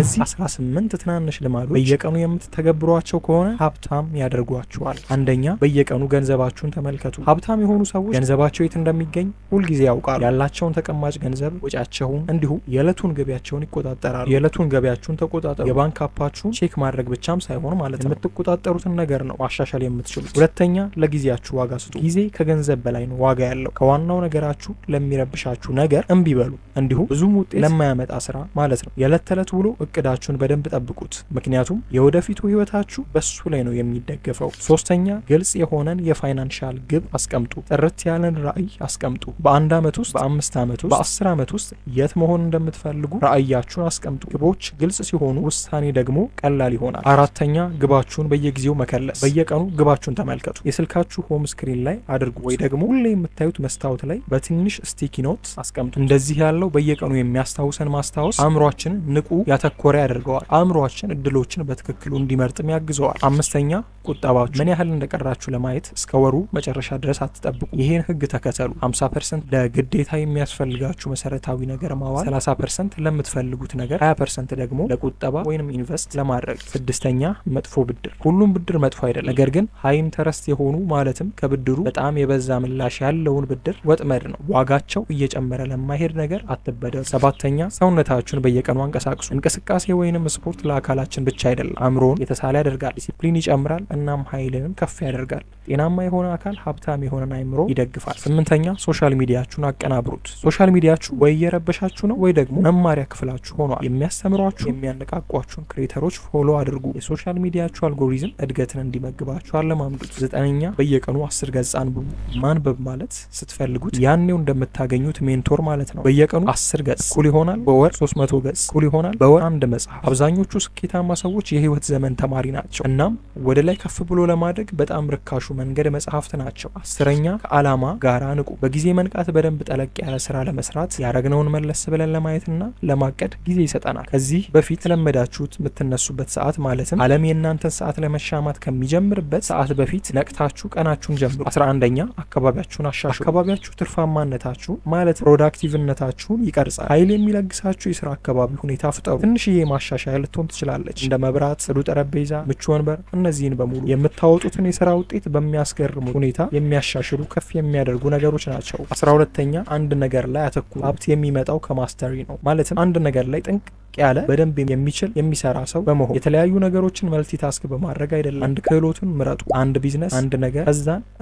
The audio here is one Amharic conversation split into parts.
እነዚህ 18 ትናንሽ ልማዶች በየቀኑ የምትተገብሯቸው ከሆነ ሀብታም ያደርጓችኋል። አንደኛ በየቀኑ ገንዘባችሁን ተመልከቱ። ሀብታም የሆኑ ሰዎች ገንዘባቸው የት እንደሚገኝ ሁል ጊዜ ያውቃሉ። ያላቸውን ተቀማጭ ገንዘብ፣ ወጪያቸውን እንዲሁም የዕለቱን ገቢያቸውን ይቆጣጠራሉ። የዕለቱን ገቢያችሁን ተቆጣጠሩ። የባንክ አፓችሁን ቼክ ማድረግ ብቻም ሳይሆን ማለት ነው የምትቆጣጠሩትን ነገር ነው ማሻሻል የምትችሉት። ሁለተኛ ለጊዜያችሁ ዋጋ ስጡ። ጊዜ ከገንዘብ በላይ ነው ዋጋ ያለው። ከዋናው ነገራችሁ ለሚረብሻችሁ ነገር እምቢ በሉ። እንዲሁም ብዙም ውጤት ለማያመጣ ስራ ማለት ነው የዕለት ተዕለት ውሎ እቅዳችሁን በደንብ ጠብቁት። ምክንያቱም የወደፊቱ ህይወታችሁ በሱ ላይ ነው የሚደገፈው። ሶስተኛ ግልጽ የሆነን የፋይናንሻል ግብ አስቀምጡ። ጥርት ያለን ራዕይ አስቀምጡ። በአንድ አመት ውስጥ፣ በ5 አመት ውስጥ፣ በ10 አመት ውስጥ የት መሆን እንደምትፈልጉ ራዕያችሁን አስቀምጡ። ግቦች ግልጽ ሲሆኑ ውሳኔ ደግሞ ቀላል ይሆናል። አራተኛ ግባችሁን በየጊዜው መከለስ። በየቀኑ ግባችሁን ተመልከቱ። የስልካችሁ ሆም ስክሪን ላይ አድርጉ ወይ ደግሞ ሁሌ የምታዩት መስታወት ላይ በትንሽ ስቲኪ ኖት አስቀምጡ። እንደዚህ ያለው በየቀኑ የሚያስታውሰን ማስታወስ አእምሯችንን ንቁ ያተኮረ ያደርገዋል። አእምሯችን እድሎችን በትክክሉ እንዲመርጥም ያግዘዋል። አምስተኛ ቁጠባችሁ ምን ያህል እንደቀራችሁ ለማየት እስከ ወሩ መጨረሻ ድረስ አትጠብቁ። ይሄን ህግ ተከተሉ። 50% ለግዴታ የሚያስፈልጋችሁ መሰረታዊ ነገር ማዋል፣ 30% ለምትፈልጉት ነገር፣ 20% ደግሞ ለቁጠባ ወይንም ኢንቨስት ለማድረግ። ስድስተኛ መጥፎ ብድር። ሁሉም ብድር መጥፎ አይደለም። ነገር ግን ሃይ ኢንተረስት የሆኑ ማለትም ከብድሩ በጣም የበዛ ምላሽ ያለውን ብድር ወጥመድ ነው። ዋጋቸው እየጨመረ ለማይሄድ ነገር አትበደሩ። ሰባተኛ ሰውነታችሁን በየቀኑ አንቀሳቅሱ። እንቅስቃሴ ወይንም ስፖርት ለአካላችን ብቻ አይደለም፣ አእምሮን የተሳለ ያደርጋል፣ ዲሲፕሊን ይጨምራል፣ እናም ኃይልንም ከፍ ያደርጋል። ጤናማ የሆነ አካል ሀብታም የሆነን አእምሮ ይደግፋል። ስምንተኛ ሶሻል ሚዲያችሁን አቀናብሩት። ሶሻል ሚዲያችሁ ወይ እየረበሻችሁ ነው ወይ ደግሞ መማሪያ ክፍላችሁ ሆኗል። የሚያስተምሯችሁ የሚያነቃቋችሁን ክሬተሮች ፎሎ አድርጉ። የሶሻል ሚዲያችሁ አልጎሪዝም እድገትን እንዲመግባችሁ አለማምዱት። ዘጠነኛ በየቀኑ 10 ገጽ አንብቡ። ማንበብ ማለት ስትፈልጉት ያኔው እንደምታገኙት ሜንቶር ማለት ነው። በየቀኑ 10 ገጽ እኩል ይሆናል በወር 300 ገጽ እኩል ይሆናል በወር አንድ መጽሐፍ። አብዛኞቹ ስኬታማ ሰዎች የህይወት ዘመን ተማሪ ናቸው። እናም ወደ ላይ ከፍ ብሎ ለማደግ በጣም ርካሹ መንገድ መጽሐፍት ናቸው። 10ኛ ከዓላማ ጋራ ንቁ። በጊዜ መንቃት በደንብ ጠለቅ ያለ ስራ ለመስራት ያረግነውን መለስ ብለን ለማየትና ለማቀድ ጊዜ ይሰጠናል። ከዚህ በፊት ለመዳችሁት የምትነሱበት ሰዓት ማለትም ዓለም የእናንተን ሰዓት ለመሻማት ከሚጀምርበት ሰዓት በፊት ነቅታችሁ ቀናችሁን ጀምሩ። 11ኛ አካባቢያችሁን አሻሽሉ። አካባቢያችሁ ትርፋማነታችሁ ማለት ፕሮዳክቲቭነታችሁን ይቀርጻል። ኃይል የሚለግሳችሁ የስራ አካባቢ ሁኔታ ፍጠሩ። ትንሽዬ ማሻሻያ ልትሆን ትችላለች፣ እንደ መብራት፣ ጽዱ ጠረጴዛ፣ ምቹ ወንበር። እነዚህን በሙሉ የምታወጡትን የስራ ውጤት በሚያስገርሙ ሁኔታ የሚያሻሽሉ ከፍ የሚያደርጉ ነገሮች ናቸው። 12ኛ አንድ ነገር ላይ አተኩሩ። ሀብት የሚመጣው ከማስተሪ ነው። ማለትም አንድ ነገር ላይ ጥንቅ ያለ በደንብ የሚችል የሚሰራ ሰው በመሆን የተለያዩ ነገሮችን መልቲታስክ በማድረግ አይደለም። አንድ ክህሎትን ምረጡ። አንድ ቢዝነስ፣ አንድ ነገር፣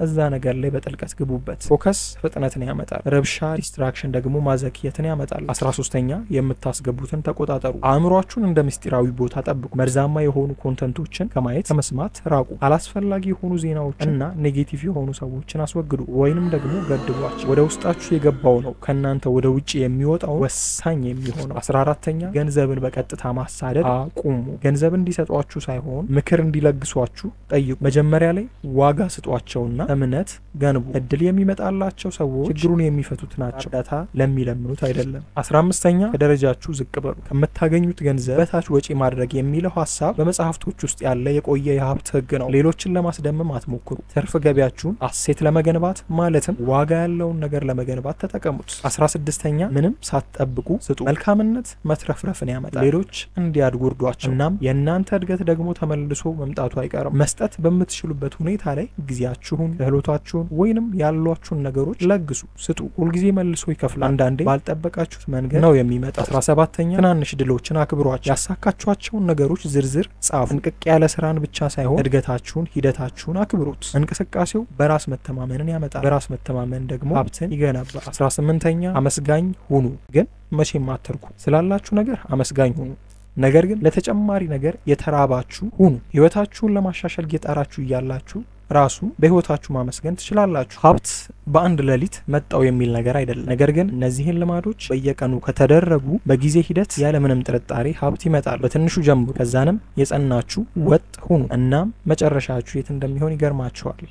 እዛ ነገር ላይ በጥልቀት ግቡበት። ፎከስ ፍጥነትን ያመጣል፣ ረብሻ ዲስትራክሽን ደግሞ ማዘክየትን ያመጣል። 13ኛ የምታስገቡትን ተቆጣጠሩ። አእምሯችሁን እንደ ምስጢራዊ ቦታ ጠብቁ። መርዛማ የሆኑ ኮንተንቶችን ከማየት ከመስማት ራቁ። አላስፈላጊ የሆኑ ዜናዎች እና ኔጌቲቭ የሆኑ ሰዎችን አስወግዱ ወይንም ደግሞ ገድቧቸው። ወደ ውስጣችሁ የገባው ነው ከእናንተ ወደ ውጭ የሚወጣው ወሳኝ የሚሆነው። 14ኛ ገንዘብን በቀጥታ ማሳደድ አቁሙ። ገንዘብ እንዲሰጧችሁ ሳይሆን ምክር እንዲለግሷችሁ ጠይቁ። መጀመሪያ ላይ ዋጋ ስጧቸውና እምነት ገንቡ። እድል የሚመጣላቸው ሰዎች ችግሩን የሚፈቱት ናቸው፣ እርዳታ ለሚለምኑት አይደለም። 15ኛ ከደረጃችሁ ዝቅ በሉ። ከምታገኙት ገንዘብ በታች ወጪ ማድረግ የሚለው ሀሳብ በመጽሐፍቶች ውስጥ ያለ የቆየ የሀብት ህግ ነው። ሌሎችን ለማስደመም አትሞክሩ። ትርፍ ገቢያችሁን አሴት ለመገንባት ማለትም ዋጋ ያለውን ነገር ለመገንባት ተጠቀሙት። 16ኛ ምንም ሳትጠብቁ ስጡ። መልካምነት መትረፍረፍን ያመጣል። ሌሎች እንዲያድጉ እርዷቸው። እናም የእናንተ እድገት ደግሞ ተመልሶ መምጣቱ አይቀርም። መስጠት በምትችሉበት ሁኔታ ላይ ጊዜያችሁን፣ ክህሎታችሁን ወይንም ያሏችሁን ነገሮች ለግሱ፣ ስጡ። ሁልጊዜ መልሶ ይከፍላል። አንዳንዴ ባልጠበቃችሁት መንገድ ነው የሚመጣው። 17ኛ ትናንሽ ድሎችን አክብሯቸው። ያሳካችኋቸውን ነገሮች ዝርዝር ጻፉ። እንቅቅ ያለ ስራን ብቻ ሳይሆን እድገታችሁን፣ ሂደታችሁን አክብሩት። እንቅስቃሴው በራስ መተማመንን ያመጣል። በራስ መተማመን ደግሞ ሀብትን ይገነባል። 18ኛ አመስጋኝ ሁኑ። ግን መቼም አትርኩ። ስላላችሁ ነገር አመስጋኝ ሁኑ። ነገር ግን ለተጨማሪ ነገር የተራባችሁ ሁኑ። ህይወታችሁን ለማሻሻል እየጣራችሁ እያላችሁ ራሱ በህይወታችሁ ማመስገን ትችላላችሁ። ሀብት በአንድ ሌሊት መጣው የሚል ነገር አይደለም። ነገር ግን እነዚህን ልማዶች በየቀኑ ከተደረጉ በጊዜ ሂደት ያለምንም ጥርጣሬ ሀብት ይመጣል። በትንሹ ጀምሩ፣ ከዛንም የጸናችሁ ወጥ ሁኑ። እናም መጨረሻችሁ የት እንደሚሆን ይገርማችኋል።